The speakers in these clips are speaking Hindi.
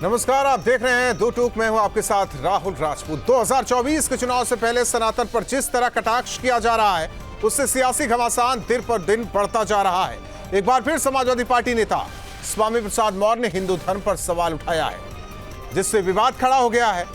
नमस्कार, आप देख रहे हैं दो टूक। मैं हूं आपके साथ राहुल राजपूत। 2024 के चुनाव से पहले सनातन पर जिस तरह कटाक्ष किया जा रहा है, उससे सियासी घमासान दिन पर दिन बढ़ता जा रहा है। एक बार फिर समाजवादी पार्टी नेता स्वामी प्रसाद मौर्य ने हिंदू धर्म पर सवाल उठाया है, जिससे विवाद खड़ा हो गया है।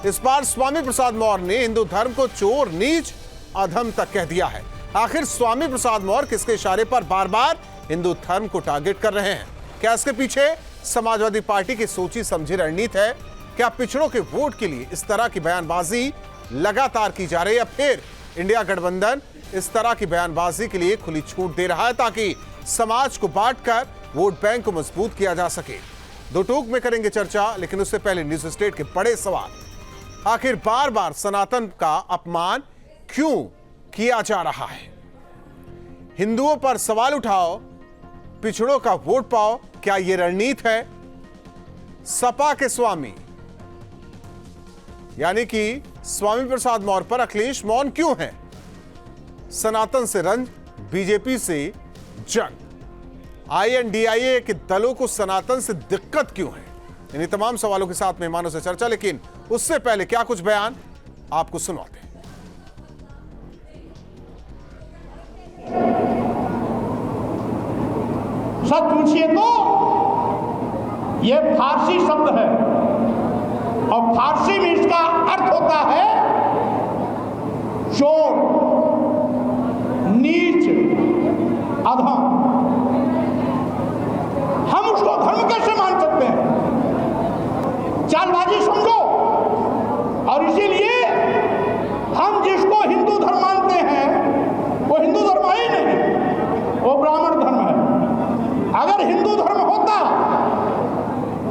इस बार स्वामी प्रसाद मौर्य ने हिंदू धर्म को चोर, नीच, अधम तक कह दिया है। आखिर स्वामी प्रसाद मौर्य किसके इशारे पर बार बार हिंदू धर्म को टारगेट कर रहे हैं? क्या इसके पीछे समाजवादी पार्टी की सोची समझी रणनीति है? क्या पिछड़ों के वोट के लिए इस तरह की बयानबाजी लगातार की जा रही है, या फिर इंडिया गठबंधन इस तरह की बयानबाजी के लिए खुली छूट दे रहा है ताकि समाज को बांटकर वोट बैंक को मजबूत किया जा सके? दो टूक में करेंगे चर्चा, लेकिन उससे पहले न्यूज स्टेट के बड़े सवाल। आखिर बार बार सनातन का अपमान क्यों किया जा रहा है? हिंदुओं पर सवाल उठाओ, पिछड़ों का वोट पाओ, क्या यह रणनीति है? सपा के स्वामी यानी कि स्वामी प्रसाद मौर्य पर अखिलेश मौन क्यों है? सनातन से रंज, बीजेपी से जंग, आईएनडीआईए के दलों को सनातन से दिक्कत क्यों है? इन्हीं तमाम सवालों के साथ मेहमानों से चर्चा, लेकिन उससे पहले क्या कुछ बयान आपको सुनाते हैं। सच पूछिए तो यह फारसी शब्द है और फारसी में इसका अर्थ होता है चोर, नीच, अधम। हम उसको धर्म कैसे मान सकते हैं? चालबाजी समझो। और इसीलिए हम जिसको हिंदू धर्म मानते हैं वो हिंदू धर्म है ही नहीं, वो ब्राह्मण धर्म है। अगर हिंदू धर्म होता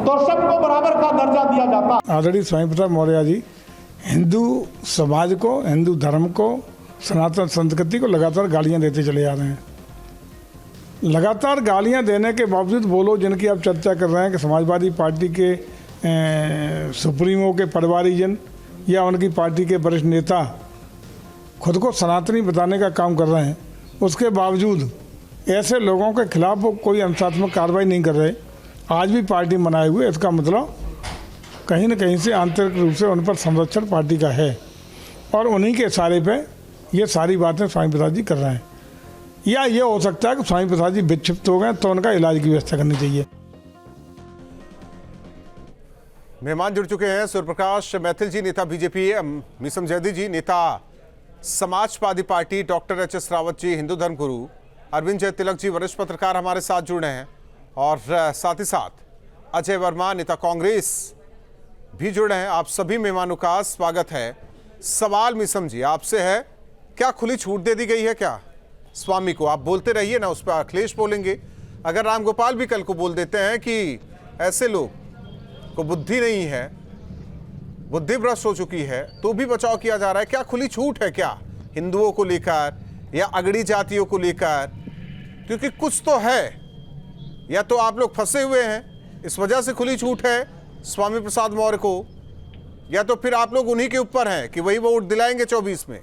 तो सबको बराबर का दर्जा दिया जाता। आदरणीय स्वामी प्रसाद मौर्य जी हिंदू समाज को, हिंदू धर्म को, सनातन संस्कृति को लगातार गालियां देते चले जा रहे हैं। लगातार गालियां देने के बावजूद वो लोग जिनकी आप चर्चा कर रहे हैं कि समाजवादी पार्टी के सुप्रीमो के परिवारीजन या उनकी पार्टी के वरिष्ठ नेता खुद को सनातनी बताने का काम कर रहे हैं, उसके बावजूद ऐसे लोगों के खिलाफ वो कोई अनुशासनात्मक कार्रवाई नहीं कर रहे, आज भी पार्टी मनाए हुए। इसका मतलब कहीं न कहीं से आंतरिक रूप से उन पर संरक्षण पार्टी का है और उन्हीं के इशारे पे ये सारी बातें स्वामी प्रसाद जी कर रहे हैं। या ये हो सकता है कि स्वामी प्रसाद जी विक्षिप्त हो गए तो उनका इलाज की व्यवस्था करनी चाहिए। मेहमान जुड़ चुके हैं सूर्यप्रकाश मैथिल जी, नेता बीजेपी, मीसम जैदी जी, नेता Samajwadi Party, doctor H S. Rawat ji, Hindu धर्म गुरु, अरविंद जय तिलक जी, वरिष्ठ पत्रकार हमारे साथ जुड़े हैं, और साथ ही साथ अजय वर्मा, नेता कांग्रेस भी जुड़े हैं। आप सभी मेहमानों का स्वागत है। सवाल मीसम जी आपसे है, क्या खुली छूट दे दी गई है क्या स्वामी को? आप बोलते रहिए ना, उस पर अखिलेश बोलेंगे। अगर रामगोपाल भी कल को बोल देते हैं कि ऐसे लोग को बुद्धि नहीं है, बुद्धि भ्रष्ट हो चुकी है, तो भी बचाव किया जा रहा है। क्या खुली छूट है क्या हिंदुओं को लेकर या अगड़ी जातियों को लेकर? क्योंकि कुछ तो है, या तो आप लोग फंसे हुए हैं इस वजह से खुली छूट है स्वामी प्रसाद मौर्य को, या तो फिर आप लोग उन्हीं के ऊपर हैं कि वही वोट दिलाएंगे 24 में।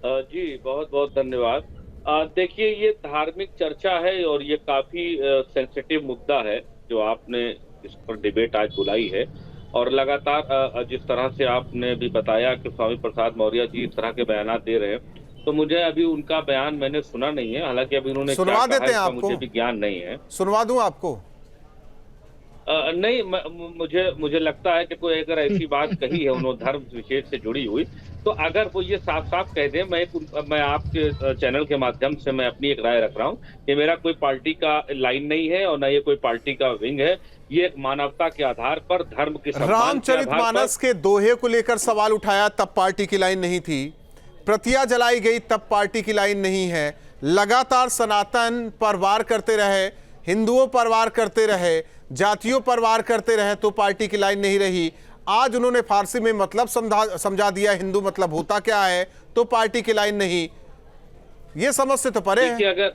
जी बहुत बहुत धन्यवाद। देखिए, ये धार्मिक चर्चा है और ये काफी सेंसिटिव मुद्दा है जो आपने इस पर डिबेट आज बुलाई है। और लगातार जिस तरह से आपने भी बताया कि स्वामी प्रसाद मौर्य जी इस तरह के बयान दे रहे हैं, तो मुझे अभी उनका बयान मैंने सुना नहीं है। हालांकि अभी उन्होंने सुनवा देते हैं आपको, मुझे भी ज्ञान नहीं है। सुनवा दूं आपको? नहीं, मुझे लगता है कि कोई अगर ऐसी बात कही है उन्होंने धर्म विशेष से जुड़ी हुई, तो अगर वो ये साफ साफ कह दे, मैं आपके चैनल के माध्यम से मैं अपनी एक राय रख रहा हूँ कि मेरा कोई पार्टी का लाइन नहीं है और न ये कोई पार्टी का विंग है। ये एक मानवता के आधार पर, धर्म के सम्मान के आधार पर। रामचरितमानस के दोहे को लेकर सवाल उठाया, तब पार्टी की लाइन नहीं थी। प्रतिया जलाई गई, तब पार्टी की लाइन नहीं है। लगातार सनातन पर वार करते रहे, हिंदुओं पर वार करते रहे, जातियों पर वार करते रहे, तो पार्टी की लाइन नहीं रही। आज उन्होंने फारसी में मतलब समझा दिया, हिंदू मतलब होता क्या है, तो पार्टी की लाइन नहीं। ये समझ से तो परे है।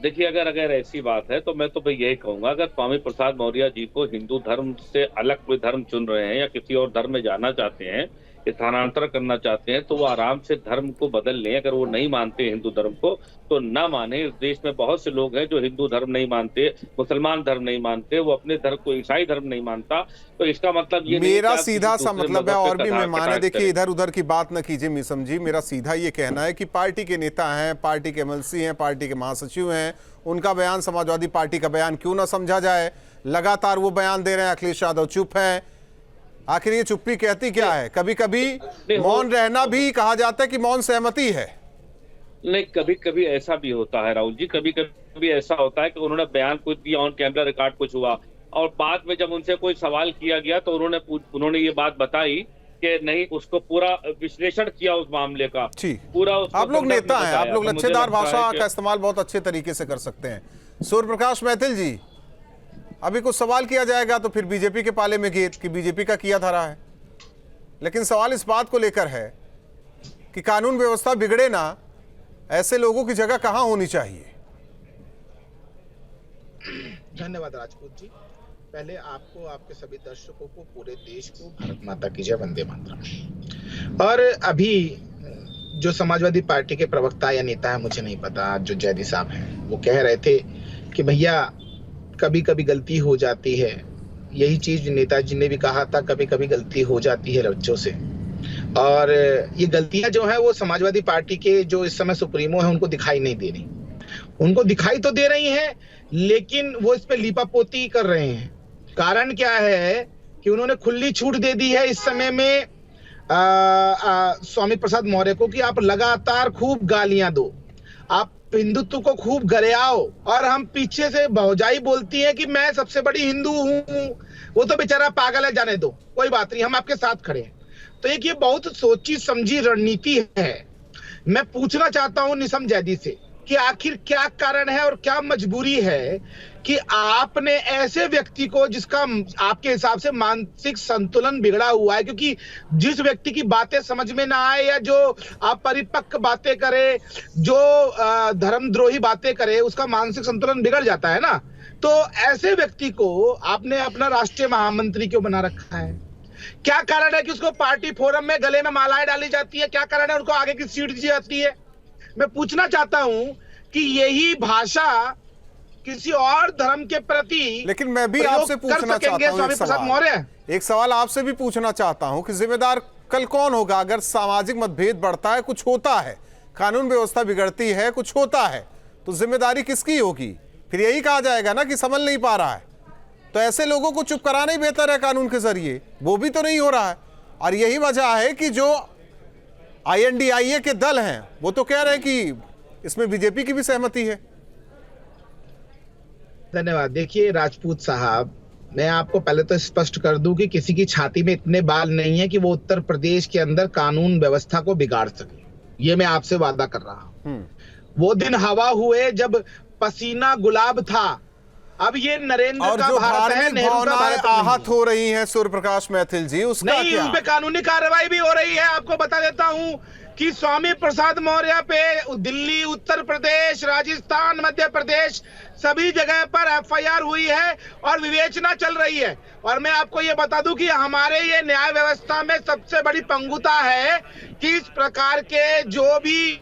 देखिए, अगर ऐसी बात है तो मैं तो भाई यही कहूंगा, अगर स्वामी प्रसाद मौर्य जी को हिंदू धर्म से अलग कोई धर्म चुन रहे हैं या किसी और धर्म में जाना चाहते हैं, स्थानांतरण करना चाहते हैं तो वो आराम से धर्म को बदल लें। अगर वो नहीं मानते हिंदू धर्म को तो ना माने। इस देश में बहुत से लोग हैं जो हिंदू धर्म नहीं मानते, मुसलमान धर्म नहीं मानते, वो अपने धर्म को, ईसाई धर्म नहीं मानता। तो इसका मतलब ये मेरा सीधा सा मतलब है, और भी मेहमान, देखिए इधर उधर की बात न कीजिए मीसम जी, मेरा सीधा ये कहना है कि पार्टी के नेता हैं, पार्टी के एमएलसी हैं, पार्टी के महासचिव हैं, उनका बयान समाजवादी पार्टी का बयान क्यों ना समझा जाए। लगातार वो बयान दे रहे हैं, अखिलेश यादव चुप है। आखिर ये चुप्पी कहती क्या है? कभी कभी मौन रहना भी कहा जाता है कि मौन सहमति है। नहीं, कभी कभी ऐसा भी होता है राहुल जी, कभी कभी ऐसा होता है कि उन्होंने बयान कुछ दिया, ऑन कैमरा रिकॉर्ड कुछ हुआ, और बाद में जब उनसे कोई सवाल किया गया तो उन्होंने ये बात बताई कि नहीं, उसको पूरा विश्लेषण किया उस मामले का पूरा। आप लोग नेता हैं, आप लोग लच्छेदार भाषा का इस्तेमाल बहुत अच्छे तरीके से कर सकते हैं। सूर्य प्रकाश मैथिल जी, अभी कुछ सवाल किया जाएगा तो फिर बीजेपी के पाले में गेट कि बीजेपी का किया धरा है, लेकिन सवाल इस बात को लेकर है कि कानून व्यवस्था बिगड़े ना, ऐसे लोगों की जगह कहां होनी चाहिए। धन्यवाद राजपूत जी। पहले आपको, आपके सभी दर्शकों को, पूरे देश को भारत माता की जय, वंदे मातरम। और अभी जो समाजवादी पार्टी के प्रवक्ता या नेता है, मुझे नहीं पता, जो जैदी साहब हैं, वो कह रहे थे कि भैया कभी कभी गलती हो जाती है। यही चीज नेताजी ने भी कहा था, कभी कभी गलती हो जाती है बच्चों से। और ये गलतियां जो है वो समाजवादी पार्टी के जो इस समय सुप्रीमो है उनको दिखाई नहीं दे रही। उनको दिखाई तो दे रही है, लेकिन वो इस पे लीपापोती कर रहे हैं। कारण क्या है कि उन्होंने खुली छूट दे दी है इस समय में स्वामी प्रसाद मौर्य को कि आप लगातार खूब गालियां दो, आप हिंदुत्व को खूब गरियाओ, और हम पीछे से भौजाई बोलती है कि मैं सबसे बड़ी हिंदू हूं। वो तो बेचारा पागल है, जाने दो, कोई बात नहीं, हम आपके साथ खड़े हैं। तो एक ये बहुत सोची समझी रणनीति है। मैं पूछना चाहता हूं निसम जैदी से कि आखिर क्या कारण है और क्या मजबूरी है कि आपने ऐसे व्यक्ति को, जिसका आपके हिसाब से मानसिक संतुलन बिगड़ा हुआ है, क्योंकि जिस व्यक्ति की बातें समझ में ना आए या जो अपरिपक्व बातें करे, जो धर्मद्रोही बातें करे, उसका मानसिक संतुलन बिगड़ जाता है ना। तो ऐसे व्यक्ति को आपने अपना राष्ट्रीय महामंत्री क्यों बना रखा है? क्या कारण है कि उसको पार्टी फोरम में गले में मालाएं डाली जाती है? क्या कारण है उनको आगे की सीट दी जाती है? मैं पूछना चाहता हूं कि यही भाषा किसी और धर्म के प्रति, लेकिन मैं भी आपसे पूछना चाहता हूं स्वामी प्रसाद मौर्य, एक सवाल आपसे भी पूछना चाहता हूं कि जिम्मेदार कल कौन होगा अगर सामाजिक मतभेद बढ़ता है, कुछ होता है, कानून व्यवस्था बिगड़ती है, कुछ होता है, तो जिम्मेदारी किसकी होगी? फिर यही कहा जाएगा ना कि संभल नहीं पा रहा है, तो ऐसे लोगों को चुप कराना ही बेहतर है कानून के जरिए। वो भी तो नहीं हो रहा है, और यही वजह है कि जो INDIA के दल हैं वो तो कह रहे हैं कि इसमें बीजेपी की भी सहमति है। धन्यवाद। देखिए राजपूत साहब, मैं आपको पहले तो स्पष्ट कर दूं कि किसी की छाती में इतने बाल नहीं है कि वो उत्तर प्रदेश के अंदर कानून व्यवस्था को बिगाड़ सके। ये मैं आपसे वादा कर रहा हूं। वो दिन हवा हुए जब पसीना गुलाब था। अब ये नरेंद्र का भारत है, नेहरू का भारत आहत हो रही हैं सूर्य प्रकाश मैथिल जी, उसका नहीं क्या? उन पे कानूनी कार्रवाई भी हो रही है। आपको बता देता हूं कि स्वामी प्रसाद मौर्य पे दिल्ली, उत्तर प्रदेश, राजस्थान, मध्य प्रदेश सभी जगह पर FIR हुई है और विवेचना चल रही है। और मैं आपको ये बता दूं कि हमारे ये न्याय व्यवस्था में सबसे बड़ी पंगुता है कि इस प्रकार के जो भी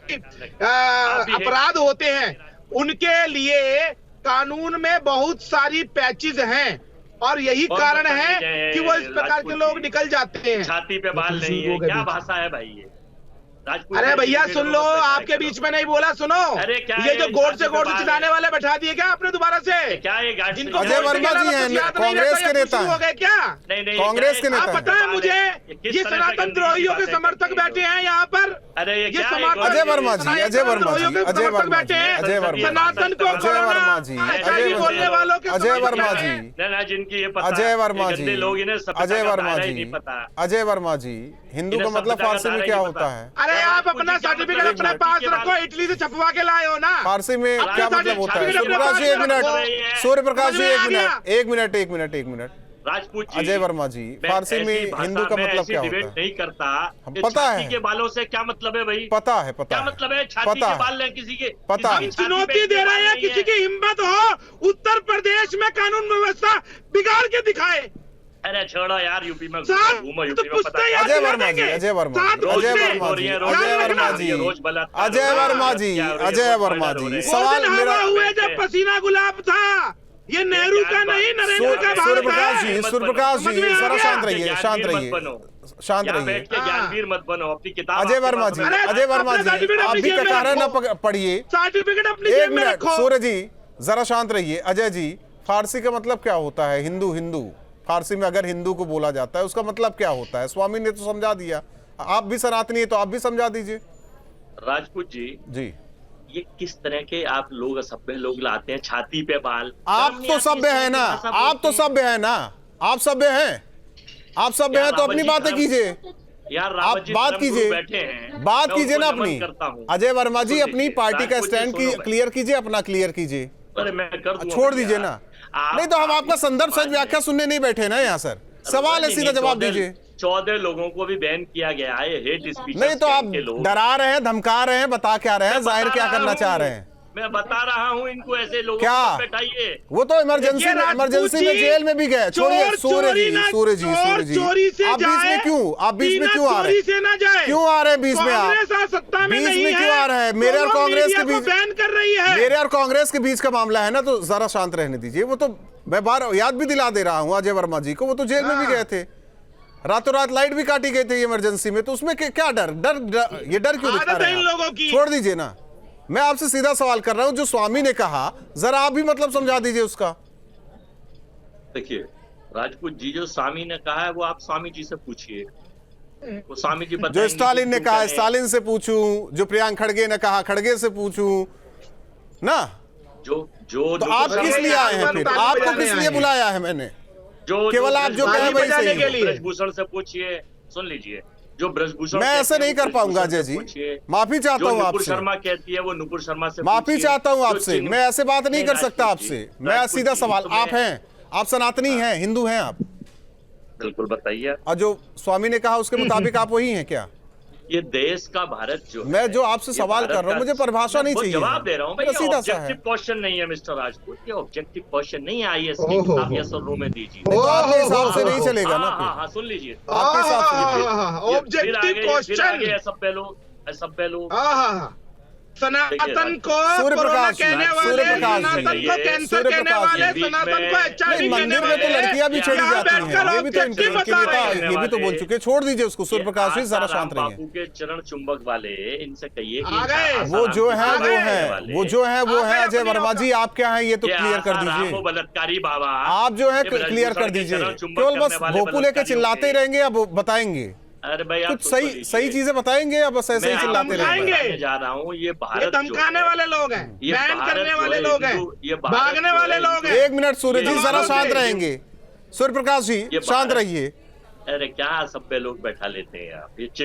अपराध होते हैं उनके लिए कानून में बहुत सारी पैचेज हैं, और यही कारण है कि वो इस प्रकार के लोग निकल जाते हैं। छाती पे बाल नहीं है, क्या भाषा है भाई ये? अरे भैया सुन लो, आपके बीच में नहीं बोला, सुनो। अरे क्या ये जो गोड से चिल्लाने वाले बैठा दिए क्या आपने दोबारा से? क्या ये जिनको अजय वर्मा जी हैं, कांग्रेस के नेता हो गए क्या? नहीं, कांग्रेस के नेता पता है मुझे, ये सनातन द्रोहियों के समर्थक बैठे हैं यहाँ पर। अरे ये अजय वर्मा जी, अजय वर्मा जी, अजय वर्मा बैठे हैं, अजय वर्मा, सनातन को अजय वर्मा जी, बोलने वालों के, अजय वर्मा जी, जिनकी ये पता, अजय वर्मा जी, लोग इन्हें अजय वर्मा जी, अजय वर्मा जी, हिंदू का मतलब फारसी में क्या होता है? अरे आप अपना सर्टिफिकेट अपने पास रखो, इटली से छपवा के लाए हो ना। फारसी में क्या मतलब होता है? सूर्य प्रकाश जी एक मिनट, सूर्य प्रकाश जी एक मिनट, राजपूत जी, अजय वर्मा जी, फारसी में हिंदू का मतलब क्या होता है? नहीं करता, हम पता है। छाती के बालों से क्या मतलब है भाई? पता है, क्या मतलब है? छाती के बाल लें किसी के? पता है। चुनौती दे रहे हैं, किसी की हिम्मत हो उत्तर प्रदेश में कानून व्यवस्था बिगाड़ के दिखाए। अरे छोड़ो यार, यूपी में साहब, घूमो, तो यूपी में पूछते पता यार, अजय दिला वर्मा जी, देंगे। अजय वर्मा जी, साहब, अजय रोज वर्मा में जी, रोज अजय वर्मा बलात्कार जी, हो रही है, रोज बलात्कार अजय हो रहा है, वर्मा जी, क्या हो रही है, अजय रोज वर्मा मर्डर हो जी, रहे हैं। वो सवाल दिन मेरा हवा हुए जब पसीना गुलाब था, ये नेहरू का नहीं, नरेंद्र का सूर्य भारत प्रकाश है। जी, सूर्य प्रकाश समझ जी, में आ जरा गया? शांत रहिए, शांत ज्ञानवीर मत रहिए, बनो, शांत यहाँ रहिए। बैठ के ज्ञानवीर मत बनो, अपनी किताब अजय आपके वर्मा पास जी, रखो। अजय वर्मा अपना जी, सर्टिफिकेट आप अपनी भी जेब में ककारा ना रखो। पढ़िए। सर्टिफिकेट अपनी एक जेब में मिनट रखो। सूर्य जी, जरा शांत रहिए। अजय जी, फारसी का मतलब क्या होता है? हिंदू, हिंदू फारसी में अगर हिंदू को बोला जाता है उसका मतलब क्या होता है? स्वामी ने तो समझा दिया, आप भी सनातनी है तो आप भी समझा दीजिए। राजपूत जी, जी, ये किस तरह के आप लोग असभ्य लोग लाते हैं, छाती पे बाल। आप तो सभ्य है ना, आप तो सभ्य है ना, आप सभ्य हैं, आप सभ्य हैं तो अपनी बातें कीजिए, यार आप बात कीजिए, बात कीजिए ना अपनी। अजय वर्मा जी, अपनी पार्टी का स्टैंड क्लियर कीजिए, अपना क्लियर कीजिए, अरे मैं कर दूंगा, छोड़ दीजिए ना। नहीं तो हम आपका संदर्भ सच व्याख्या सुनने नहीं बैठे ना यहाँ सर, सवाल है सीधा जवाब दीजिए। 14 लोगों को भी बैन किया गया है, हेट स्पीच। नहीं तो आप डरा रहे हैं, धमका रहे हैं, बता क्या रहे हैं, जाहिर क्या करना चाह रहे हैं? मैं बता रहा हूँ इनको, ऐसे लोगों क्या? को बैठाइए। वो तो इमरजेंसी में जेल में भी गए। छोड़िए सूर्य जी, सूर्य जी, सूर्य जी, आप बीच में क्यों, आप बीच में क्यों आ रहे हैं? क्यों आ रहे हैं बीच में? आप बीच में क्यों आ रहे हैं? मेरे और कांग्रेस के बीच बैन कर रही है, मेरे और कांग्रेस के बीच का मामला है ना, तो जरा शांत रहने दीजिए। वो तो मैं बार याद भी दिला दे रहा हूँ अजय वर्मा जी को, वो तो जेल में भी गए थे, रातों रात लाइट भी काटी गई थी इमरजेंसी में, तो उसमें क्या डर ये डर क्यों दिखा रहे हैं आप? छोड़ दीजिए ना, मैं आपसे सीधा सवाल कर रहा हूं, जो स्वामी ने कहा जरा आप भी मतलब समझा दीजिए उसका। देखिए राजपूत जी, जो स्वामी ने कहा है वो आप स्वामी जी से पूछिए, वो स्वामी जी जो स्टालिन ने कहा स्टालिन से पूछूं, जो प्रियंक खड़गे ने कहा खड़गे से पूछूं ना। तो आप किस लिए आए हैं फिर? आपको किस लिए बुलाया है मैंने? केवल आप जो कहे वही सही है। ब्रजभूषण से पूछिए, सुन लीजिए, जो ब्रजभूषण मैं ऐसे नहीं कर पाऊंगा अजय जी, माफी चाहता हूँ आपसे। शर्मा कहती है वो नुपुर शर्मा से माफी चाहता हूँ आपसे, मैं ऐसे बात नहीं कर सकता आपसे। मैं सीधा सवाल, आप हैं, आप सनातनी हैं, हिंदू हैं आप? बिल्कुल बताइए। और जो स्वामी ने कहा उसके मुताबिक आप वही हैं क्या? ये देश का भारत जो मैं जो आपसे सवाल कर रहा हूँ, मुझे परिभाषा नहीं चाहिए, जवाब दे रहा हूँ भाई। सीधा सा है, ऑब्जेक्टिव क्वेश्चन नहीं है मिस्टर राजपूत, ये ऑब्जेक्टिव क्वेश्चन नहीं है। आईएएस की किताब यस और नो में दीजिए। तो आपके हिसाब से नहीं चलेगा ना फिर? हाँ, सुन लीजिए, आपके हिसाब से ऑब्जेक्टिव क्वेश्चन। सभ्य लोग सनातन को सूर्य प्रकाश, कहने वाले, सनातन को कैंसर कहने वाले, सनातन को HIV मंदिर में तो लड़कियां भी छेड़ी जाती हैं, ये भी तो इनके नेता ये भी तो बोल चुके। छोड़ दीजिए उसको, सूर्य प्रकाश जी जरा शांत रहिए। बापू के चरण चुंबक वाले, इनसे कहिए वो जो है वो है अजय वर्मा जी, आप क्या है ये तो क्लियर कर दीजिए। बलात्कारी बाबा आप जो है क्लियर कर दीजिए, केवल बस भोपू लेके चिल्लाते ही रहेंगे या बताएंगे? अरे भाई कुछ सही चीजें बताएंगे या बस ऐसे ही चिल्लाते रहेंगे? जा रहा हूँ, ये भारत धमकाने वाले लोग हैं, बैन करने वाले लोग हैं, भागने वाले लोग हैं। एक मिनट सूर्य जी जरा शांत रहेंगे, सूर्य प्रकाश जी शांत रहिए। अरे क्या सभ्य लोग बैठा लेते हैं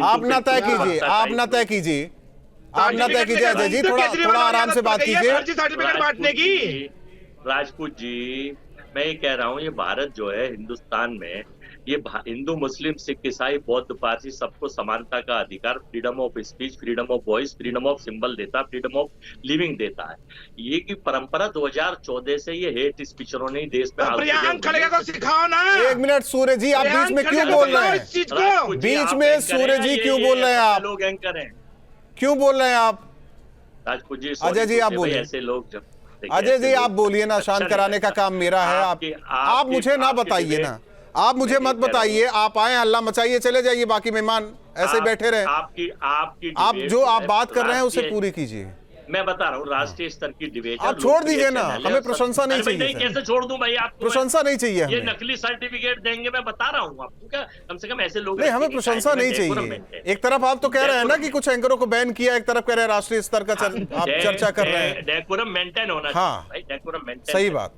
आप ना तय कीजिए, आप ना तय कीजिए, आप ना तय कीजिए अजय जी, थोड़ा आराम से बात कीजिए। सर्टिफिकेट बांटने की। राजपूत जी, मैं ये कह रहा हूँ, ये भारत जो है हिंदुस्तान में, ये हिंदू मुस्लिम सिख ईसाई बौद्ध पारसी सबको समानता का अधिकार, freedom of speech, freedom of voice, freedom of symbol देता है, फ्रीडम ऑफ लिविंग देता है। ये की परंपरा 2014 से ये हेट स्पीचरों ने देश में प्रियंक खड़गे को सिखाओ ना। एक मिनट सूर्य जी, आप बीच में क्यों बोल रहे हैं? बीच में सूर्य जी क्यों बोल रहे हैं? आप लोग एंकर हैं, क्यों बोल रहे हैं आप? राजपूत जी, अजय जी आप बोलिए। ऐसे लोग जब अजय जी आप बोलिए ना, शांत कराने का काम मेरा है। आप मुझे ना बताइए ना, आप मुझे मत बताइए। आप आए हल्ला मचाइए, चले जाइए, बाकी मेहमान ऐसे बैठे रहे। आप जो आप बात कर रहे हैं उसे पूरी कीजिए। मैं बता रहा हूँ, राष्ट्रीय स्तर की डिबेट। आप छोड़ दीजिए ना, हमें प्रशंसा नहीं चाहिए। कैसे छोड़ दूं भाई? आप प्रशंसा नहीं चाहिए, ये नकली सर्टिफिकेट देंगे, मैं बता रहा हूँ आपको। क्या कम से कम ऐसे लोग नहीं, हमें प्रशंसा नहीं चाहिए। एक तरफ आप तो कह रहे हैं ना कि कुछ एंकरों को बैन किया, एक तरफ कह रहे हैं राष्ट्रीय स्तर का आप चर्चा कर रहे हैं। डेकोरम मेंटेन होना चाहिए, डेकोरम मेंटेन। सही बात,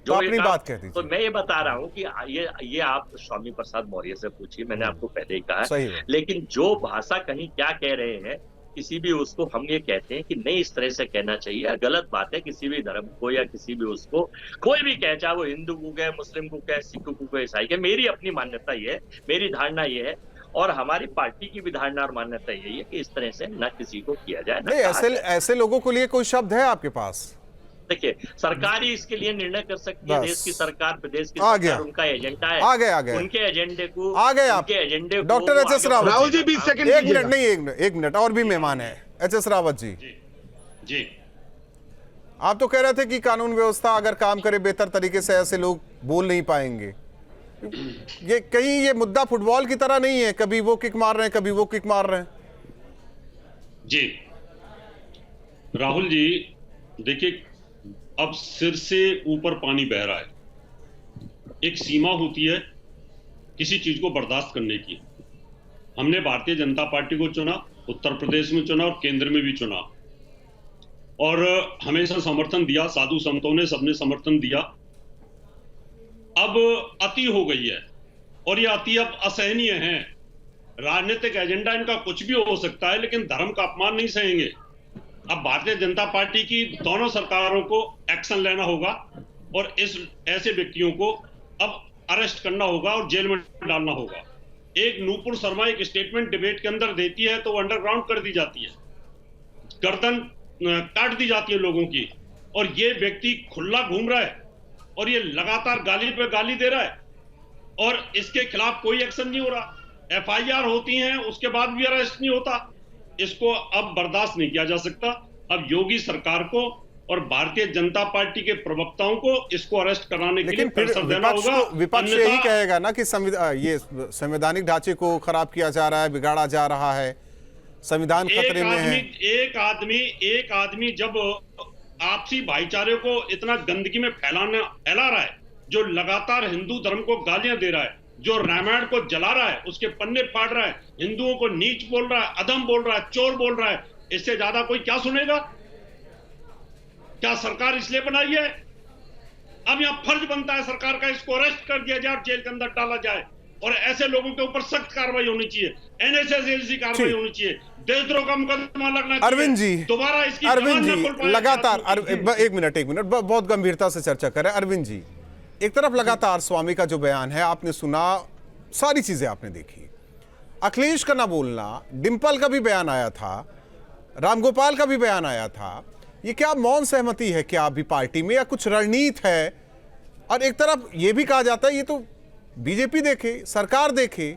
जो अपनी बात कह दीजिए। तो मैं ये बता रहा हूँ कि ये आप स्वामी प्रसाद मौर्य से पूछिए, मैंने आपको पहले ही कहा। लेकिन जो भाषा कहीं क्या कह रहे हैं, किसी भी उसको हम ये कहते हैं कि नहीं, इस तरह से कहना चाहिए, गलत बात है। किसी भी धर्म को या किसी भी उसको कोई भी कहे, चाहे वो हिंदू को कहे, मुस्लिम को कहे, सिख को कहे, ईसाई के, मेरी अपनी मान्यता ये है, मेरी धारणा ये है, और हमारी पार्टी की भी धारणा और मान्यता यही है कि इस तरह से न किसी को किया जाए। नहीं, ऐसे लोगों के लिए कोई शब्द है आपके पास? देखिए, सरकार ही इसके लिए निर्णय कर सकती है। देश की सरकार, प्रदेश की आ सरकार, गया। उनका एजेंडा है। आ गए उनके एजेंडे को, आ गए आप। उनके एजेंडे को doctor H S Rawat Rahul ji 20 second एक मिनट नहीं, एक मिनट और भी मेहमान है। एच एस रावत जी, जी आप तो कह रहे थे कि कानून व्यवस्था अगर काम करे बेहतर तरीके से ऐसे लोग बोल नहीं पाएंगे। ये कहीं ये मुद्दा फुटबॉल की तरह नहीं है, कभी वो किक मार रहे हैं, कभी वो किक मार रहे हैं। जी राहुल जी, देखिए, अब सिर से ऊपर पानी बह रहा है। एक सीमा होती है किसी चीज को बर्दाश्त करने की। हमने भारतीय जनता पार्टी को चुना, उत्तर प्रदेश में चुना और केंद्र में भी चुना, और हमेशा समर्थन दिया। साधु संतों ने, सबने समर्थन दिया। अब अति हो गई है और ये अति अब असहनीय है। राजनीतिक एजेंडा इनका कुछ भी हो सकता है, लेकिन धर्म का अपमान नहीं सहेंगे। अब भारतीय जनता पार्टी की दोनों सरकारों को एक्शन लेना होगा और इस ऐसे व्यक्तियों को अब अरेस्ट करना होगा और जेल में डालना होगा। एक नूपुर शर्मा एक स्टेटमेंट डिबेट के अंदर देती है तो अंडरग्राउंड कर दी जाती है, गर्दन काट दी जाती है लोगों की, और ये व्यक्ति खुला घूम रहा है और ये लगातार गाली पे गाली दे रहा है और इसके खिलाफ कोई एक्शन नहीं हो रहा। एफआईआर होती हैं, उसके बाद भी अरेस्ट नहीं होता। इसको अब बर्दाश्त नहीं किया जा सकता। अब योगी सरकार को और भारतीय जनता पार्टी के प्रवक्ताओं को इसको अरेस्ट कराने के लिए प्रेशर देना होगा। विपक्ष यही कहेगा ना कि ये संवैधानिक ढांचे को खराब किया जा रहा है, बिगाड़ा जा रहा है, संविधान खतरे में है। एक आदमी जब आपसी भाईचारे को इतना गंदगी में फैला रहा है, जो लगातार हिंदू धर्म को गालियां दे रहा है, जो रामायण को जला रहा है, उसके पन्ने फाड़ रहा है, हिंदुओं को नीच बोल रहा है, अधम बोल रहा है, चोर बोल रहा है, इससे ज्यादा कोई क्या सुनेगा? क्या सरकार इसलिए बनाई है? अब यहाँ फर्ज बनता है सरकार का, इसको अरेस्ट कर दिया जाए, जेल के अंदर डाला जाए और ऐसे लोगों के ऊपर सख्त कार्रवाई होनी चाहिए, एनएसएस कार्रवाई होनी चाहिए, देशद्रोह का मुकदमा लगना चाहिए। अरविंद जी, दोबारा इसकी अरविंद जी लगातार एक मिनट बहुत गंभीरता से चर्चा करें। अरविंद जी, एक तरफ लगातार स्वामी का जो बयान है आपने सुना, सारी चीजें आपने देखी, अखिलेश का ना बोलना, डिंपल का भी बयान आया था, रामगोपाल का भी बयान आया था, ये क्या मौन सहमति है क्या अभी पार्टी में, या कुछ रणनीति है? और एक तरफ ये भी कहा जाता है ये तो बीजेपी देखे, सरकार देखे,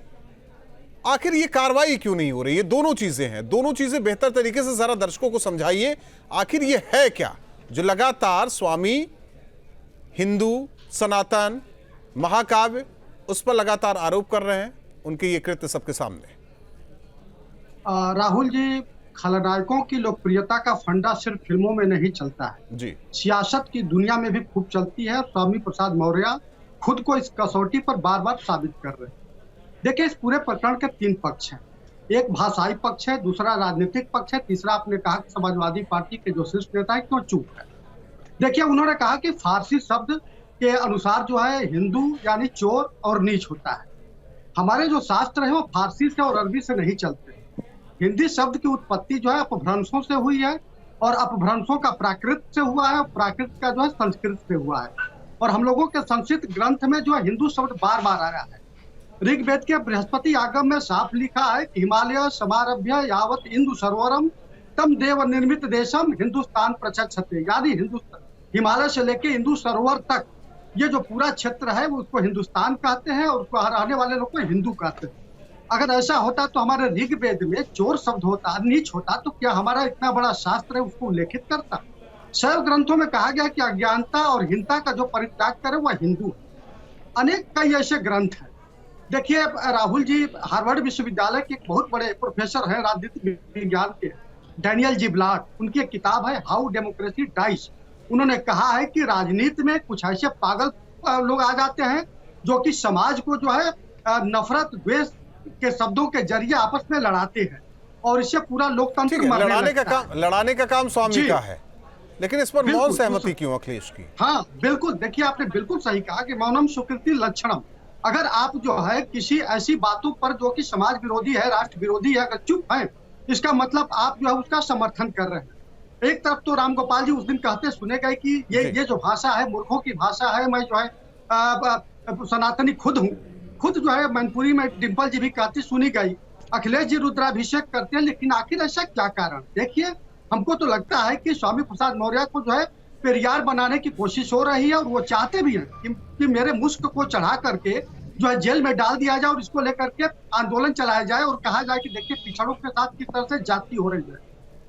आखिर ये कार्रवाई क्यों नहीं हो रही? ये दोनों चीजें हैं, दोनों चीजें बेहतर तरीके से जरा दर्शकों को समझाइए, आखिर ये है क्या जो लगातार स्वामी हिंदू सनातन महाकाव्य उस पर लगातार आरोप कर रहे हैं, उनके ये कृत्य सबके सामने। राहुल जी, खलनायकों की लोकप्रियता का फंडा सिर्फ फिल्मों में नहीं चलता है जी, सियासत की दुनिया में भी खूब चलती है। स्वामी प्रसाद मौर्य खुद को इस कसौटी पर बार बार साबित कर रहे हैं। देखिए, इस पूरे प्रकरण के 3 पक्ष हैं। एक भाषाई पक्ष है, दूसरा राजनीतिक पक्ष है, तीसरा आपने कहा कि समाजवादी पार्टी के जो शीर्ष नेता है क्यों चुप है। देखिए, उन्होंने कहा कि फारसी शब्द के अनुसार जो है हिंदू यानी चोर और नीच होता है। हमारे जो शास्त्र है वो फारसी से और अरबी से नहीं चलते। हिंदी शब्द की उत्पत्ति जो है अपभ्रंशों से हुई है और अपभ्रंशों का प्राकृत से हुआ है और प्राकृत का जो है संस्कृत से हुआ है। और हम लोगों के संस्कृत ग्रंथ में जो है हिंदू शब्द बार बार आया है। ऋग्वेद के बृहस्पति आगम में साफ लिखा है कि हिमालय समारभ्य यावत इंदु सरोवरम तम देव निर्मित देशम हिंदुस्तान प्रचक्षते, यानी हिमालय से लेके इंदु सरोवर तक ये जो पूरा क्षेत्र है वो उसको हिंदुस्तान कहते हैं और उसको रहने वाले लोग को हिंदू कहते हैं। अगर ऐसा होता तो हमारे ऋग्वेद में चोर शब्द होता, नीच होता, तो क्या हमारा इतना बड़ा शास्त्र है उसको उल्लेखित करता? शैव ग्रंथों में कहा गया कि अज्ञानता और हिंसा का जो परित्याग करे वह हिंदू है। अनेक कई ऐसे ग्रंथ हैं। देखिए राहुल जी, हार्वर्ड विश्वविद्यालय के एक बहुत बड़े प्रोफेसर हैं राजनीतिक विज्ञान के, डैनियल जी ब्लाट, उनकी एक किताब है हाउ डेमोक्रेसी डाइज। उन्होंने कहा है कि राजनीति में कुछ ऐसे पागल लोग आ जाते हैं जो कि समाज को जो है नफरत द्वेष के शब्दों के जरिए आपस में लड़ाते हैं और इससे पूरा लोकतंत्र लड़ाने का काम स्वामी का है, लेकिन इस पर मौन सहमति क्यों अखिलेश की? हाँ बिल्कुल, देखिए आपने बिल्कुल सही कहा कि मौनम सुकृति लक्षणम। अगर आप जो है किसी ऐसी बातों पर जो कि समाज विरोधी है, राष्ट्र विरोधी है, अगर चुप है, इसका मतलब आप जो है उसका समर्थन कर रहे हैं। एक तरफ तो रामगोपाल जी उस दिन कहते सुने गए कि ये जो भाषा है मूर्खों की भाषा है, मैं जो है सनातनी खुद हूँ, खुद जो है मैनपुरी में डिंपल जी भी कहती सुनी गई। अखिलेश जी रुद्राभिषेक करते हैं, लेकिन आखिर ऐसा क्या कारण? देखिए, हमको तो लगता है कि स्वामी प्रसाद मौर्य को जो है पेरियार बनाने की कोशिश हो रही है और वो चाहते भी हैं कि मेरे मुश्क को चढ़ा करके जो है जेल में डाल दिया जाए और इसको लेकर के आंदोलन चलाया जाए और कहा जाए कि देखिए पिछड़ों के साथ किस तरह से जाति हो रही है।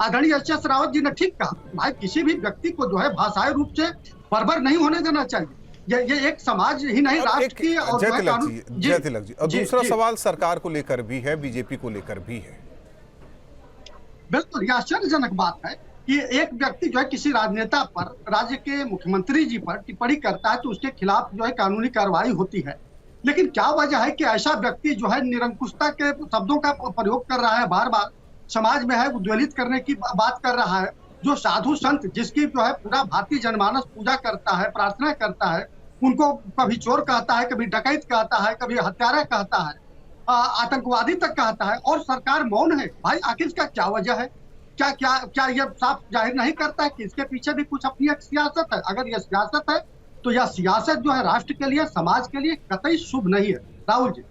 आदरणीय एच.एस. रावत जी ने ठीक कहा, भाई किसी भी व्यक्ति को जो है भाषाई रूप से बर्बर नहीं होने देना चाहिए। ये एक समाज ही नहीं राष्ट्र की और जय तिलक जी। और दूसरा सवाल सरकार को लेकर भी है, बीजेपी को लेकर भी है। बिल्कुल, यह आश्चर्यजनक बात है कि एक व्यक्ति जो है किसी राजनेता पर, राज्य के मुख्यमंत्री जी पर टिप्पणी करता है तो उसके खिलाफ जो है कानूनी कार्रवाई होती है। लेकिन क्या वजह है कि ऐसा व्यक्ति जो है निरंकुशता के शब्दों का प्रयोग कर रहा है, बार बार समाज में है उद्वेलित करने की बात कर रहा है। जो साधु संत जिसकी जो है पूरा भारतीय जनमानस पूजा करता है, प्रार्थना करता है, उनको कभी चोर कहता है, कभी डकैत कहता है, कभी हत्यारा कहता है, आतंकवादी तक कहता है और सरकार मौन है। भाई आखिर इसका क्या वजह है? क्या क्या क्या ये साफ जाहिर नहीं करता है कि इसके पीछे भी कुछ अपनी एक सियासत है? अगर यह सियासत है तो यह सियासत जो है राष्ट्र के लिए, समाज के लिए कतई शुभ नहीं है। राहुल जी।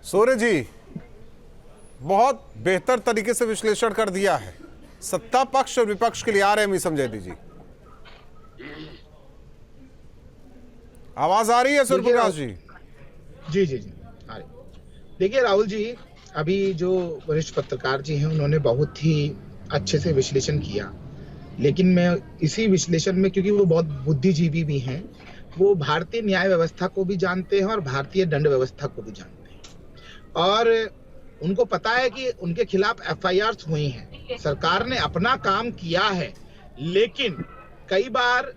सूर्य जी, बहुत बेहतर तरीके से विश्लेषण कर दिया है। सत्ता पक्ष और विपक्ष के लिए आ रहे हैं मीसम जयती जी, आवाज आ रही है सूर्यप्रकाश जी? जी जी जी आ रही। देखिए राहुल जी, अभी जो वरिष्ठ पत्रकार जी हैं उन्होंने बहुत ही अच्छे से विश्लेषण किया, लेकिन मैं इसी विश्लेषण में, क्योंकि वो बहुत बुद्धिजीवी भी हैं, वो भारतीय न्याय व्यवस्था को भी जानते हैं और भारतीय दंड व्यवस्था को भी जानते हैं और उनको पता है कि उनके खिलाफ एफआईआर हुई हैं, सरकार ने अपना काम किया है, लेकिन कई बार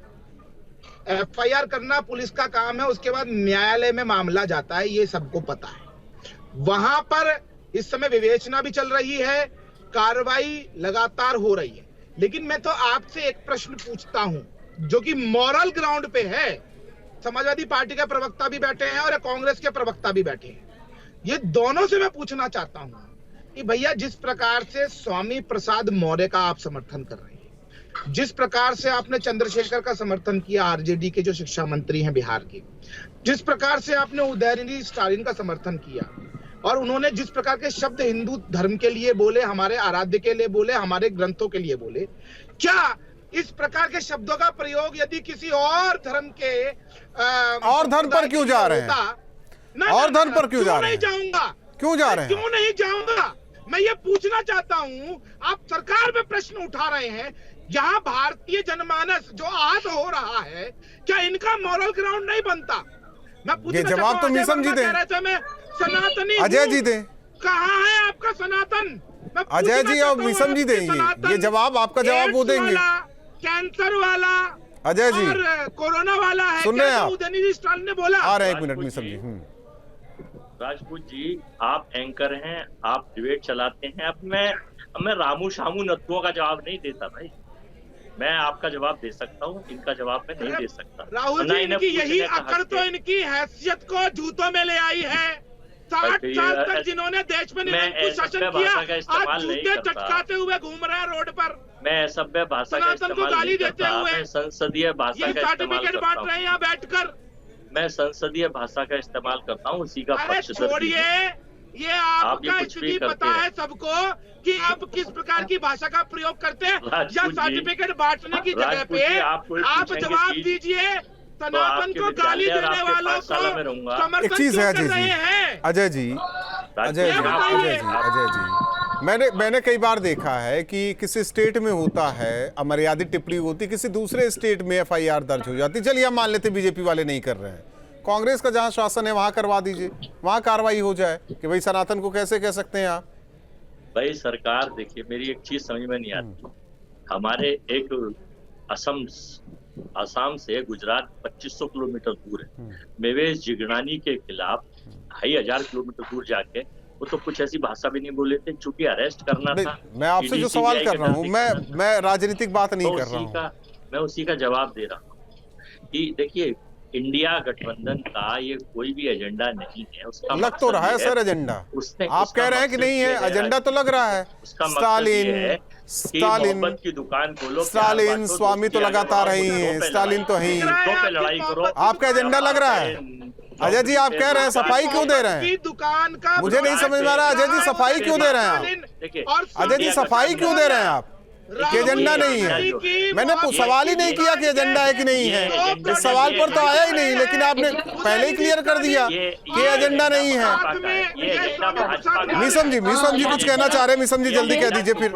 एफआईआर करना पुलिस का काम है, उसके बाद न्यायालय में मामला जाता है, ये सबको पता है। वहां पर इस समय विवेचना भी चल रही है, कार्रवाई लगातार हो रही है, लेकिन मैं तो आपसे एक प्रश्न पूछता हूं जो कि मॉरल ग्राउंड पे है। समाजवादी पार्टी के प्रवक्ता भी बैठे हैं और कांग्रेस के प्रवक्ता भी बैठे हैं। ये दोनों से मैं पूछना चाहता हूं कि भैया, जिस प्रकार से स्वामी प्रसाद मौर्य का आप समर्थन कर रहे हैं, जिस प्रकार से आपने चंद्रशेखर का समर्थन किया, आरजेडी के जो शिक्षा मंत्री हैं बिहार के, जिस प्रकार से आपने उदयनिधि स्टालिन का समर्थन किया और उन्होंने जिस प्रकार के शब्द हिंदू धर्म के लिए बोले, हमारे आराध्य के लिए बोले, हमारे ग्रंथों के लिए बोले, क्या इस प्रकार के शब्दों का प्रयोग यदि किसी और धर्म के और धर्म पर क्यों जा रहे हैं? और धर्म पर क्यों जा रहे हैं? जाऊंगा, क्यों जा रहे हैं? क्यों नहीं जाऊंगा? मैं ये पूछना चाहता हूं, आप सरकार में प्रश्न उठा रहे हैं, यहाँ भारतीय जनमानस जो आहत हो रहा है, क्या इनका मॉरल ग्राउंड नहीं बनता? मैं ये जवाब तो मीसम जी दें, सनातनी अजय जी दें। कहाँ है आपका सनातन? अजय जी और मीसम जी देंगे ये जवाब, आपका जवाब वो देंगे। कैंसर वाला अजय जी और कोरोना वाला है, सुन रहे हैं आप? उदयनिधि स्टालिन ने बोला। आ रहे हैं, एक मिनट मीसम जी। राजपूत जी, आप एंकर हैं, आप डिबेट चलाते हैं। अब मैं रामू शामू नत्थुओं का जवाब नहीं देता भाई, मैं आपका जवाब दे सकता हूँ, इनका जवाब मैं नहीं दे सकता। राहुल जी, इनकी यही अकड़ तो इनकी हैसियत को जूतों में ले आई है। 60 साल तक जिन्होंने देश में निरंकुश शासन किया, आज जूते चटकाते हुए घूम रहे हैं रोड पर। मैं असभ्य भाषा का इस्तेमाल नहीं करता, मैं संसदीय भाषा का इस्तेमाल करता हूँ। बांट रहे हैं यहाँ बैठकर। मैं संसदीय भाषा का इस्तेमाल करता हूँ, उसी का पक्ष छोड़िए, ये आपका स्थिति पता है सबको कि आप किस प्रकार की भाषा का प्रयोग करते हैं, या सर्टिफिकेट बांटने की जगह पे आप जवाब दीजिए। सनातन को गाली देने वालों को समर्थन क्यों कर रहे हैं? अजय जी, मैंने कई बार देखा है कि किसी स्टेट में होता है अमर्यादित टिप्पणी होती, किसी दूसरे स्टेट में एफआईआर दर्ज हो जाती। चलिए हम मान लेते बीजेपी वाले नहीं कर रहे हैं, कांग्रेस का जहां शासन है वहां करवा दीजिए, वहां कार्रवाई हो जाए कि भाई सनातन को कैसे कह सकते हैं आप? भाई सरकार, देखिए मेरी एक चीज समझ में नहीं आती, हमारे एक असम से गुजरात 2500 किलोमीटर दूर है, मेवेश जिगनानी के खिलाफ 2500 किलोमीटर दूर जाके वो तो कुछ ऐसी भाषा भी नहीं बोले थे, चूंकि अरेस्ट करना था। मैं आपसे जो सवाल कर रहा हूँ, मैं राजनीतिक बात नहीं कर रहा हूँ, मैं उसी का जवाब दे रहा हूँ कि देखिए इंडिया गठबंधन का ये कोई भी एजेंडा नहीं है। उसका लग तो रहा है सर एजेंडा, आप कह रहे हैं कि नहीं है, एजेंडा तो लग रहा है। स्टालिन की दुकान खोलो, स्टालिन स्वामी तो लगातार रही है, स्टालिन तो है, लड़ाई करो, आपका एजेंडा लग रहा है। अजय जी आप कह रहे हैं सफाई क्यों दे रहे हैं? दुकान का मुझे नहीं समझ में आ रहा अजय जी, सफाई क्यों दे रहे हैं आप? देखिए अजय जी सफाई क्यों दे रहे हैं आप? कि एजेंडा नहीं है। मैंने सवाल ही नहीं किया कि एजेंडा है कि नहीं है, इस सवाल पर तो आया ही नहीं, लेकिन आपने पहले ही क्लियर कर दिया कि एजेंडा नहीं है। मीसम जी कुछ कहना चाह रहे हैं, मीसम जी जल्दी कह दीजिए फिर।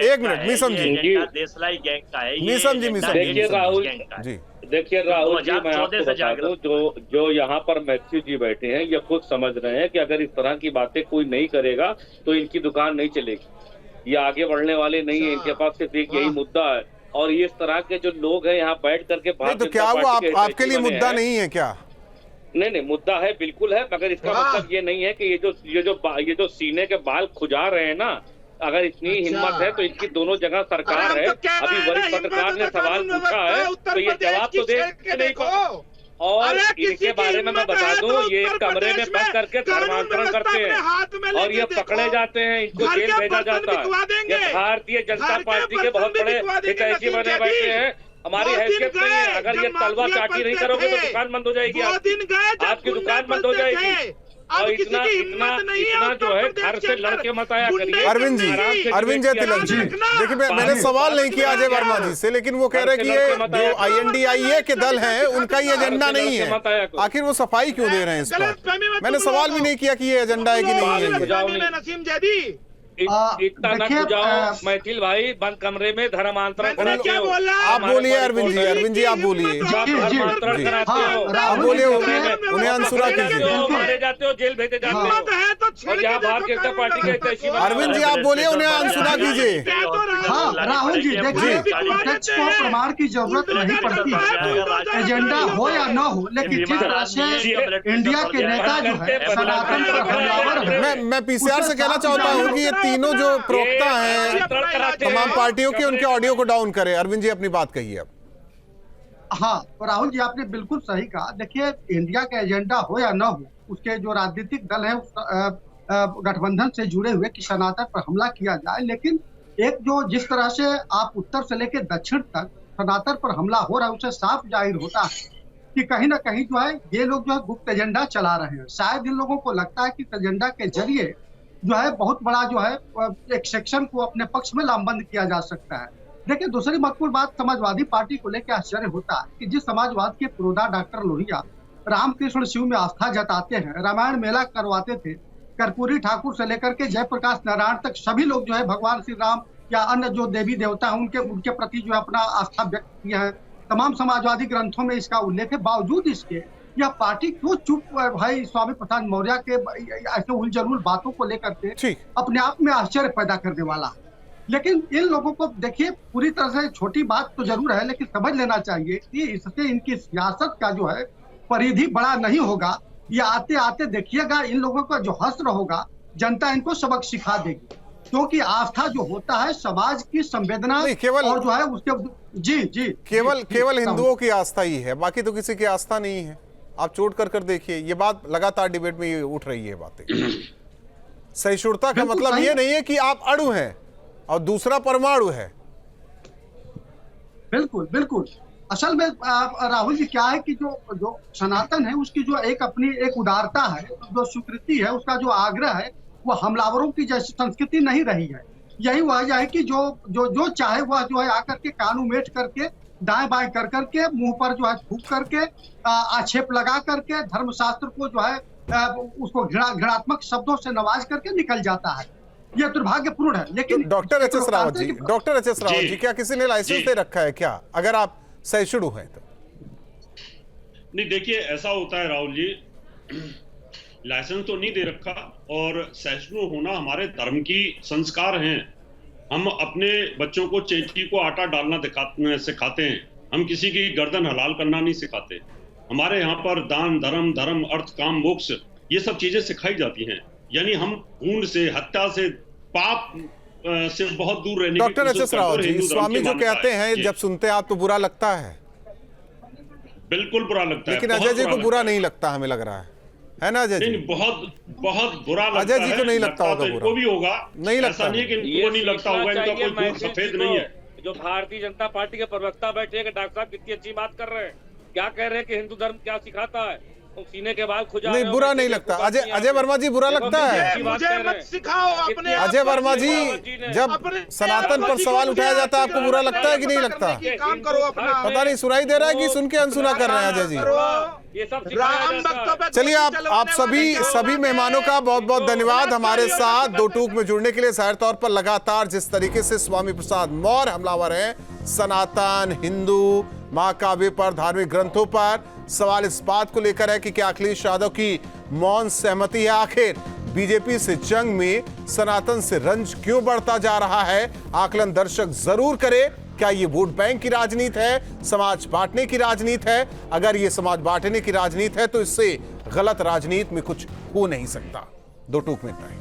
एक मिनट मीसम जी, देसलाई गैंग का है मीसम जी देखिए राहुल जी, देखिए राहुल जी, मैं आपको बता दूं, जो यहाँ पर मैथ्यू जी बैठे हैं ये खुद समझ रहे हैं कि अगर इस तरह की बातें कोई नहीं करेगा तो इनकी दुकान नहीं चलेगी, ये आगे बढ़ने वाले नहीं है, इनके पास सिर्फ एक यही मुद्दा है। और इस तरह के जो लोग हैं यहाँ बैठ करके तो क्या वो आपके लिए मुद्दा नहीं है क्या? नहीं, मुद्दा है, बिल्कुल है, मगर इसका मतलब ये नहीं है कि ये जो सीने के बाल खुजा रहे हैं ना, अगर इतनी हिम्मत है तो इनकी दोनों जगह सरकार है। अभी वरिष्ठ पत्रकार ने सवाल पूछा है तो ये जवाब तो दे नहीं को। और इनके बारे में मैं बता दूं, ये कमरे में बंद करके धर्मांतरण करते हैं और ये पकड़े जाते हैं, इनको जेल भेजा जाता है। ये भारतीय जनता पार्टी के बहुत बड़े हितैषी बने बैठे हैं, हमारी हैसियत नहीं है। अगर ये तलवा चाटी नहीं करोगे तो दुकान बंद हो जाएगी, आपकी दुकान बंद हो जाएगी। और इतना जो है घर से लड़के मत आया करिए। अरविंद जय तिलक जी, देखिए मैंने सवाल नहीं किया अजय वर्मा जी से, लेकिन वो कह रहे हैं कि ये जो INDIA के दल हैं उनका ये एजेंडा नहीं है। आखिर वो सफाई क्यों दे रहे हैं इस पर? मैंने सवाल भी नहीं किया कि ये एजेंडा है कि नहीं है। इतना न खुजाओ मैथिल भाई, बंद कमरे में धर्मांतरण कराते हो। आप बोलिए अरविंद जी आप बोलिए, धर्मांतरण कराते हो, आप बोलिए, उन्हें अनसुरा कीजिए। मारे जाते हो, जेल भेजे जाते हो, और यहाँ भारतीय जनता पार्टी के हितैषी। अरविंद जी आप बोलिए, उन्हें अनसुना कीजिए। हाँ राहुल जी, देखिए प्रत्यक्ष को प्रमाण की जरूरत नहीं पड़ती, एजेंडा हो या न हो, लेकिन जिस तरह से इंडिया के नेता जो है सनातन पर हमलावर है। मैं PCR से कहना चाहता हूँ कि ये तीनों जो प्रवक्ता हैं तमाम पार्टियों के, उनके ऑडियो को डाउन करें। अरविंद जी अपनी बात कहिए अब। हाँ तो राहुल जी आपने बिल्कुल सही कहा। देखिए इंडिया का एजेंडा हो या न हो, उसके जो राजनीतिक दल है उस गठबंधन से जुड़े हुए कि सनातन पर हमला किया जाए, लेकिन एक जो जिस तरह से आप उत्तर से लेकर दक्षिण तक सनातन पर हमला हो रहा है, उससे साफ जाहिर होता है कि कहीं ना कहीं जो है ये लोग जो है गुप्त एजेंडा चला रहे हैं। शायद इन लोगों को लगता है कि एजेंडा के जरिए जो है बहुत बड़ा जो है एक सेक्शन को अपने पक्ष में लामबंद किया जा सकता है। देखिए दूसरी महत्वपूर्ण बात समाजवादी पार्टी को लेकर आश्चर्य होता है कि जिस समाजवाद के पुरोधा डॉक्टर लोहिया रामकृष्ण शिव में आस्था जताते हैं, रामायण मेला करवाते थे, कर्पूरी ठाकुर से लेकर के जयप्रकाश नारायण तक सभी लोग जो है भगवान श्री राम या अन्य जो देवी देवता हैं उनके प्रति जो है अपना आस्था व्यक्त किया है। तमाम समाजवादी ग्रंथों में इसका उल्लेख है। बावजूद इसके यह पार्टी क्यों चुप भाई स्वामी प्रसाद मौर्य के ऐसे उलझुल बातों को लेकर के अपने आप में आश्चर्य पैदा करने वाला है। लेकिन इन लोगों को देखिए पूरी तरह से छोटी बात तो जरूर है, लेकिन समझ लेना चाहिए कि इससे इनकी सियासत का जो है परिधि बड़ा नहीं होगा। ये आते आते देखिएगा इन लोगों का जो हश्र होगा, जनता इनको सबक सिखा देगी, क्योंकि आस्था जो होता है समाज की संवेदना केवल और जो है उसके जी केवल हिंदुओं की आस्था ही है, बाकी तो किसी की आस्था नहीं है। आप चोट कर देखिए, ये बात लगातार डिबेट में ये उठ रही है बातें। सहिष्णुता का मतलब ये नहीं है कि आप अणु हैं और दूसरा परमाणु है। बिल्कुल असल में राहुल जी क्या है कि जो सनातन है उसकी जो अपनी एक उदारता है, जो स्वीकृति है, उसका जो आग्रह है वो हमलावरों की जैसी संस्कृति नहीं रही है। यही वजह है कि जो चाहे वह जो है आकर के कान उमेट करके दाएं बाएं कर करके मुंह पर जो है थूक करके आक्षेप लगा करके धर्मशास्त्र को जो है उसको घृणात्मक शब्दों से नवाज करके निकल जाता है। यह दुर्भाग्यपूर्ण है। लेकिन डॉक्टर एच एस रावत जी क्या किसी ने लाइसेंस दे रखा है क्या, अगर आप सहिष्णु हैं तो? नहीं देखिए ऐसा होता है राहुल जी, लाइसेंस तो नहीं दे रखा, और सहिष्णु होना हमारे धर्म की संस्कार हैं। हम अपने बच्चों को चेटी को आटा डालना सिखाते हैं, हम किसी की गर्दन हलाल करना नहीं सिखाते। हमारे यहाँ पर दान धर्म अर्थ काम मोक्ष ये सब चीजें सिखाई जाती हैं, यानी हम खून से हत्या से पाप से बहुत दूर रहने की। डॉक्टर एच एस रावत जी, स्वामी जो कहते हैं जब सुनते हैं आप तो बुरा लगता है? बिल्कुल बुरा लगता है, लेकिन अजय जी को बुरा नहीं लगता, हमें लग रहा है ना अजय जी? बहुत बुरा लगता है। अजय जी को नहीं लगता होगा बुरा? को भी होगा, नहीं लगता, ऐसा नहीं कि इनको नहीं लगता होगा, इनका कोई सफेद नहीं है। जो भारतीय जनता पार्टी के प्रवक्ता बैठे हैं कि डॉक्टर साहब कितनी अच्छी बात कर रहे हैं, क्या कह रहे हैं कि हिंदू धर्म क्या सिखाता है, सीने के बाल खुजा नहीं, बुरा नहीं लगता। अजय वर्मा जी, बुरा लगता है? मुझे मत सिखाओ अपने। अजय वर्मा जी, जब सनातन पर सवाल उठाया जाता है आपको बुरा लगता है कि नहीं लगता? काम करो अपना। पता नहीं सुनाई दे रहा है कि सुन के अनसुना कर रहे हैं अजय जी। चलिए, आप सभी मेहमानों का बहुत बहुत धन्यवाद हमारे साथ दो टूक में जुड़ने के लिए। जाहिर तौर पर लगातार जिस तरीके से स्वामी प्रसाद मौर्य हमलावर हैं सनातन, हिंदू, महाकाव्य पर, धार्मिक ग्रंथों पर, सवाल इस बात को लेकर है कि क्या अखिलेश यादव की मौन सहमति है? आखिर बीजेपी से जंग में सनातन से रंज क्यों बढ़ता जा रहा है? आकलन दर्शक जरूर करे। क्या ये वोट बैंक की राजनीति है, समाज बांटने की राजनीति है? अगर ये समाज बांटने की राजनीति है तो इससे गलत राजनीति में कुछ हो नहीं सकता। दो टूक में इतना ही।